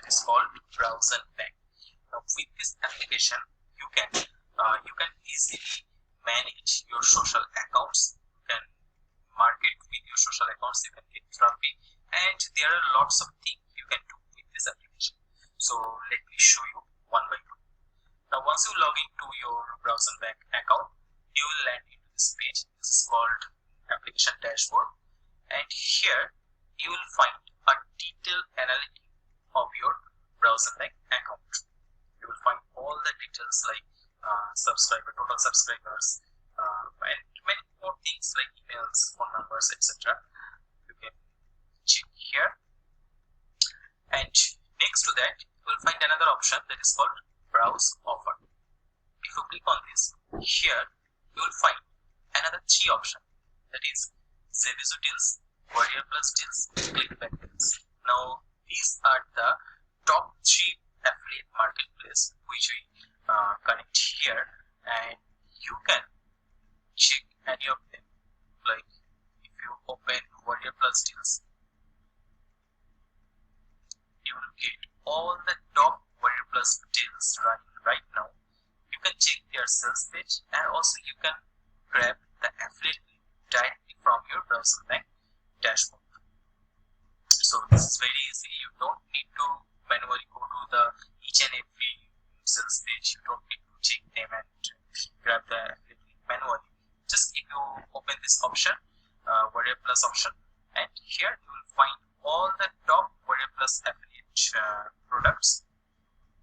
is called Browse and Bank. Now with this application you can easily manage your social accounts. You can market with your social accounts, you can get traffic, and there are lots of things you can do with this application. So let me show you one by one. Now once you log into your Browse and Bank account, you will land into this page. This is called application dashboard, and here you will find a detailed analytic of your Browse and Bank account. You will find all the details like total subscribers, and many more things like emails, phone numbers, etc. You can check here, and next to that you will find another option that is called Browse Offer. If you click on this, here you will find another 3 option, that is Zevizo deals, Warrior Plus deals, Clickbank deals. Now these are the top 3 affiliate marketplace which we connect here, and you can check any of them. Like if you open Warrior Plus deals, you will get all the top Warrior Plus deals running right now. You can check their sales page, and also you can grab the affiliate link directly from your Browse and Bank dashboard. So this is very easy. You don't need to manually go to the each and every sales page. You don't need to check them and grab the affiliate link manually. Just if you open this option, Warrior Plus option, and here you will find all the top Warrior Plus affiliate products.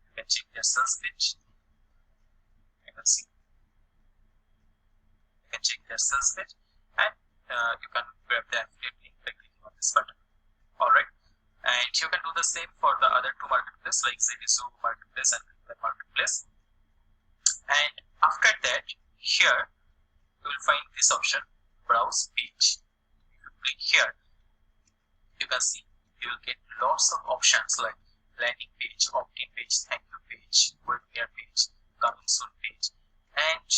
You can check their sales page. You can see. You can check their sales page, and you can grab the affiliate link by clicking on this button. Alright, and you can do the same for the other 2 marketplaces like Zevizo marketplace and Clickbank marketplace. And after that, here you will find this option, Browse Page. If you click here, you can see you will get lots of options like landing page, opt-in page, thank you page, webinar page, coming soon page. And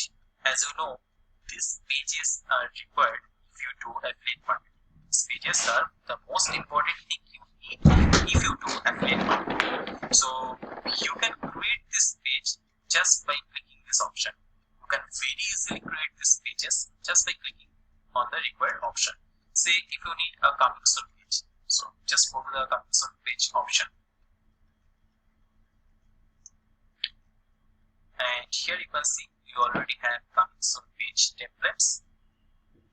as you know, these pages are required if you do affiliate marketing. These pages are the most important thing you need if you do affiliate marketing. So you can create this page just by clicking this option. You can very easily create these pages just by clicking on the required option. Say if you need a coming soon page, so just go to the coming soon page option, and here you can see you already have coming soon page templates. If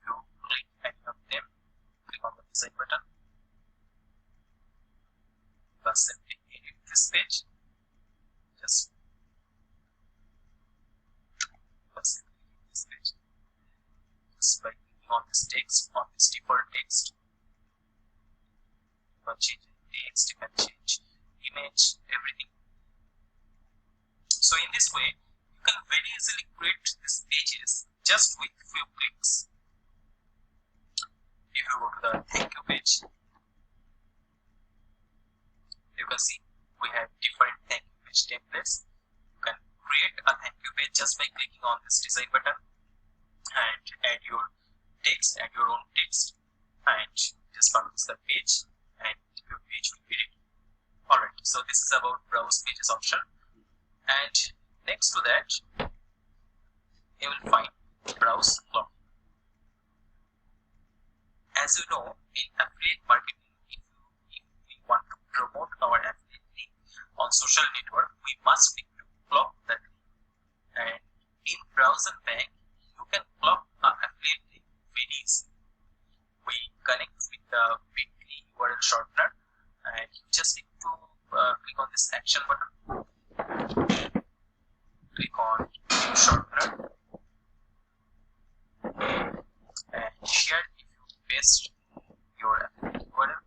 you click any of them, click on the design button, you can simply edit this page. Just by clicking on this text, on this default text. You can change text, you can change image, everything. So in this way, you can very easily create these pages just with few clicks. If you go to the thank you page, you can see we have different thank you page templates. You can create a thank you page just by clicking on this design button and add your text, add your own text, and just publish the page, and your page will be ready. Alright, so this is about Browse Pages option. And next to that, you will find Browse Login. As you know, in affiliate marketing, if we want to promote our affiliate link on social network, we must need to clock that link. And in Browse and Bank, you can clock an affiliate link very easily. We connect with the weekly URL shortener, and you just need to click on this action button. Click on new shortener, and here if you paste your URL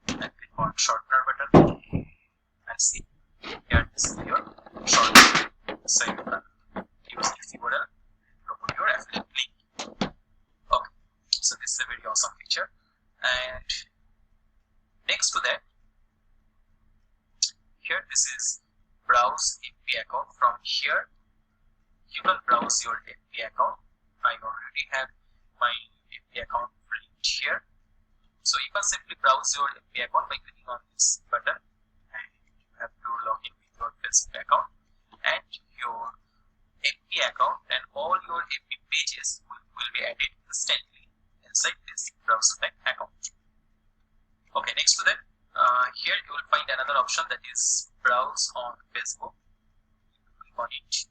and click on shortener button, and see here this is your shortener. So you can use this URL to promote your affiliate link. Okay, so this is a very awesome feature. And next to that, here this is Browse FB account. From here you can browse your FB account. I already have my FB account linked here, So you can simply browse your FB account by clicking on this button, and you have to log in with your Facebook account and your FB account, and all your FB pages will be added instantly inside this browse back account. Okay, next to that, here you will find another option, that is browse on Facebook. Click on it.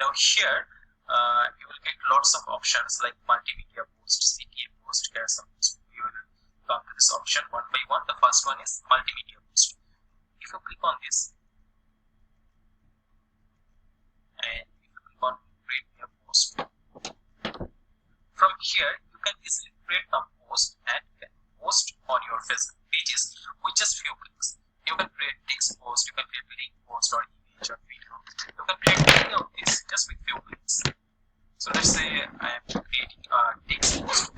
Now here you will get lots of options like multimedia post, CTA post, carousel post. You will come to this option one by one. The first one is multimedia post. If you click on this and if you click on create a post, from here you can easily create a post and post on your Facebook pages with just few clicks. You can create text post, you can create link post or image or video. You can create any of this just with few clicks. So let's say I am creating a text post.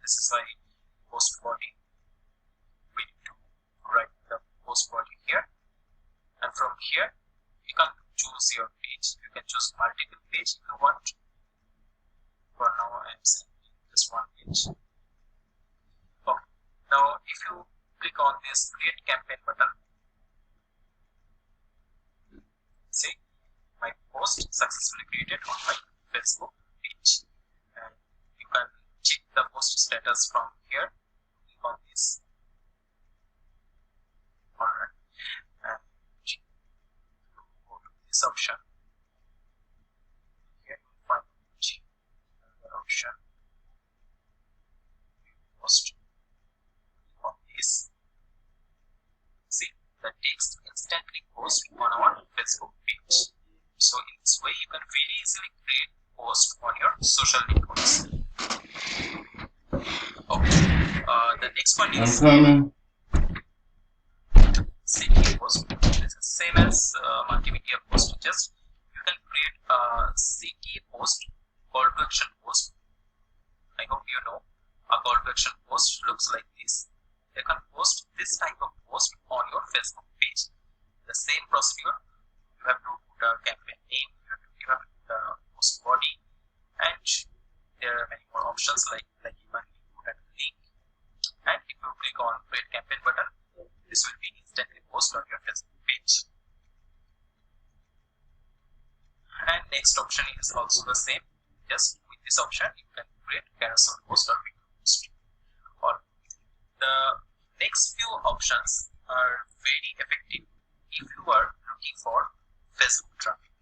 This is my post body. We need to write the post body here, and from here you can choose your page. You can choose multiple page if you want. For now I am sending just one page. Okay. Now if you click on this create campaign button, see my post successfully created on my Facebook page, and you can check the post status from here. Click on this. Alright, and go to this option. Here you will find another option, post. Click on this. See, the text instantly post on our Facebook page. So in this way you can very easily create post on your social networks. Okay, the next one is CTA post. This is same as multimedia post. Just you can create a CTA post, call to action post. I hope you know a call to action post looks like this. You can post this type of post on your Facebook page. The same procedure. You have to put a campaign name, you have to put a post body, and there are many more options like you can put a link. And if you click on create campaign button, this will be instantly posted on your Facebook page. And next option is also the same. Just with this option you can create carousel post or video post. Or the next few options are very effective if you are looking for Facebook traffic.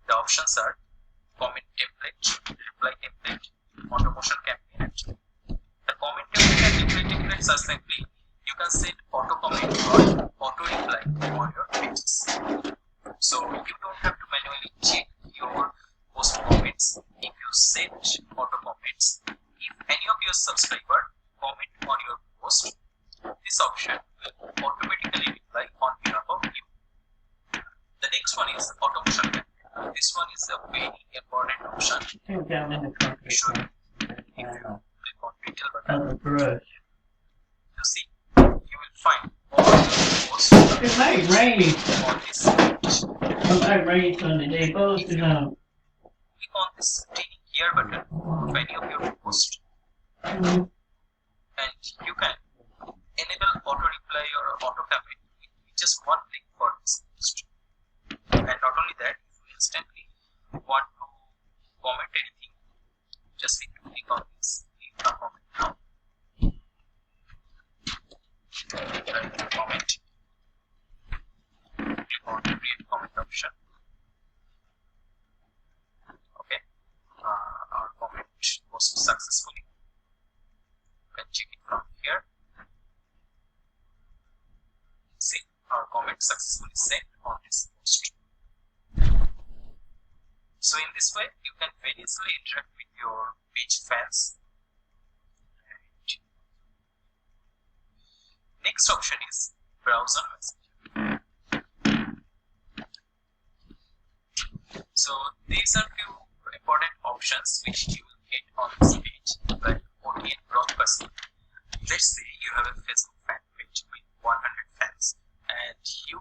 The options are comment template, reply template, automotion campaign. The comment template and reply templates are simply you can set auto comment or auto reply on your pages. So you don't have to manually check your post comments. If you set auto comments, if any of your subscriber comment on your post, this option will automatically reply on behalf of you. The next one is automation campaign. This one is a very important option. Sure. If you click on detail button, you see you will find all the posts It might rain. on this page. It might rain Sunday. Both to know. Click on this tiny gear button of any of your posts, and you can enable auto reply or auto campaign with just one click for this post. And not only that, if you instantly want to comment anything, just need to click on this leave a comment now. Write a comment. Click on create comment option. Okay, our comment was successfully. You can check it from here. See, our comment successfully sent on this post. So in this way, you can very easily interact with your page fans. And next option is browse on Messenger. So these are few important options which you will get on this page, like OTN broadcasting. Let's say you have a Facebook fan page with 100 fans and you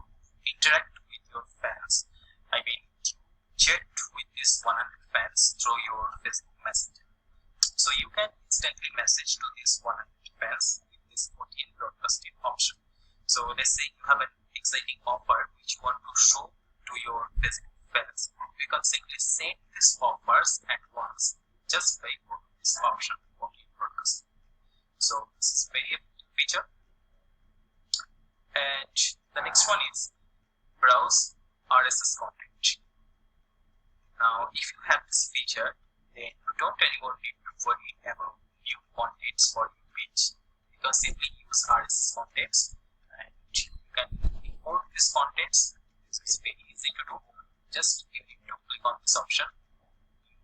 through your Facebook Messenger. So you can instantly message to these 100 fans with this OTN broadcasting option. So let's say you have an exciting offer which you want to show to your Facebook fans. You can simply send these offers at once just by going to this option, OTN broadcasting. So this is a very effective feature. And the next one is browse RSS content. Now, if you have this feature, then you don't anymore need to worry about new contents for your page. You can simply use RSS contents and you can import these contents. This is very easy to do. Just you need to click on this option,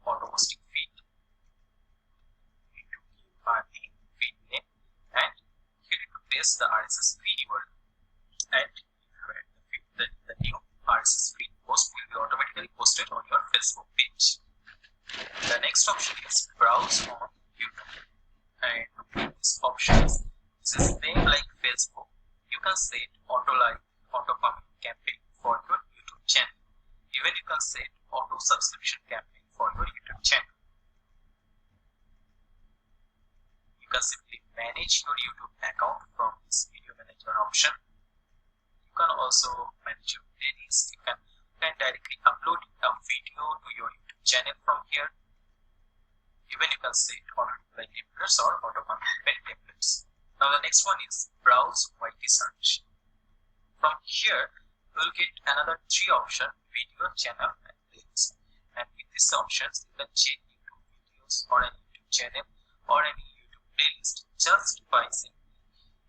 auto hosting feed. You need to give a name, feed name, and you need to paste the RSS feed URL. And the new RSS feed post will be automatically posted on your Facebook page. The next option is browse on YouTube. And this option is the same like Facebook. You can set auto comment campaign for your YouTube channel. Even you can set auto subscription campaign for your YouTube channel. You can simply manage your YouTube account from this video manager option. You can also manage your playlist. You can directly upload a video to your YouTube channel from here. Even you can set auto-reply templates or auto-complete templates. Now the next one is browse YT search. From here, you will get another 3 options: video, channel, and playlist. And with these options, you can check YouTube videos or any YouTube channel or any YouTube playlist just by simply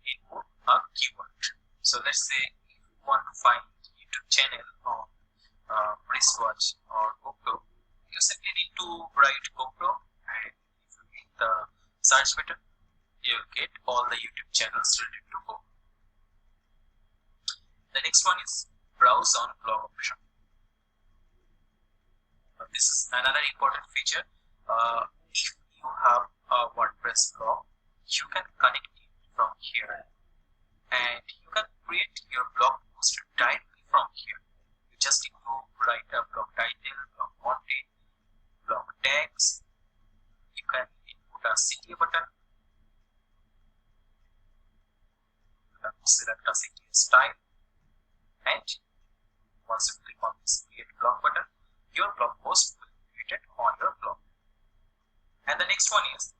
input a keyword. So let's say if you want to find YouTube channel on wristwatch or GoPro, you simply need to write GoPro, and if you hit the search button, you will get all the YouTube channels related to GoPro. The next one is browse on blog option. This is another important feature. If you have a WordPress blog, you can connect it from here, and you can create your blog post directly from here. You just need to write a blog title, blog content, blog tags. You can input a CTA button. You can select a CTA style, and once you click on this create blog button, your blog post will be created on your blog. And the next one is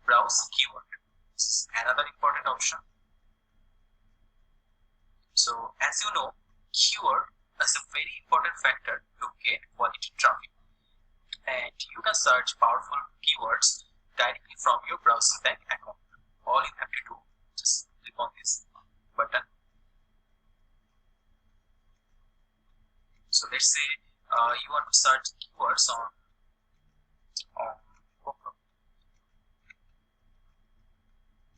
browse keyword. This is another important option. So as you know, keyword is a very important factor to get quality traffic, and you can search powerful keywords directly from your browsing bank account. All you have to do is just click on this button. So let's say you want to search keywords on GoPro.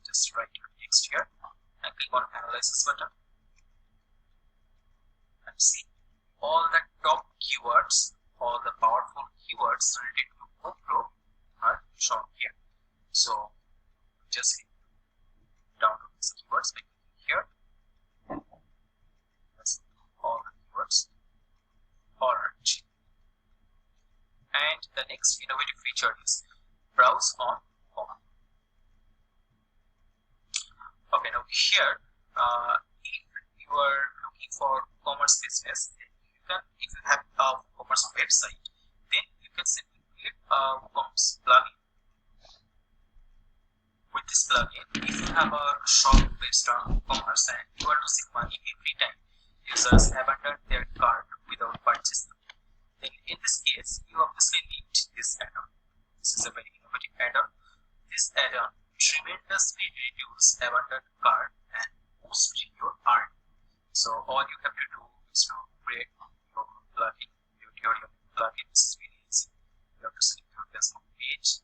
Just write your text here and click on analysis button, and see all the top keywords, all the powerful keywords related to GoPro are shown here. So just download these keywords by clicking here. That's all the keywords. Alright. And the next innovative feature is browse on home. Okay, now here, if you are looking for commerce business, then you can, if you have a commerce website, then you can simply create a WooCommerce plugin. With this plugin, if you have a shop based on commerce and you are losing money every time users abandon their cart without purchasing, then in this case, you obviously need this add-on. This is a very innovative add-on. This add-on tremendously reduces abandoned cart and boosts your earning. So all you have to do is to create your plugin. Your plugin is really easy. You have to select your Facebook page,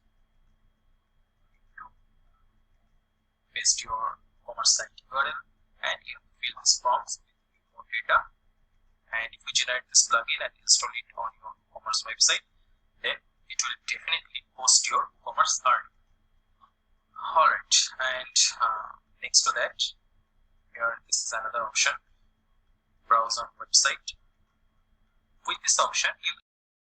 to paste your commerce site URL, and you have to fill these forms with your data. And if you generate this plugin and install it on your commerce website, then it will definitely boost your commerce earning. Alright, and next to that, here this is another option, browse on website. With this option, you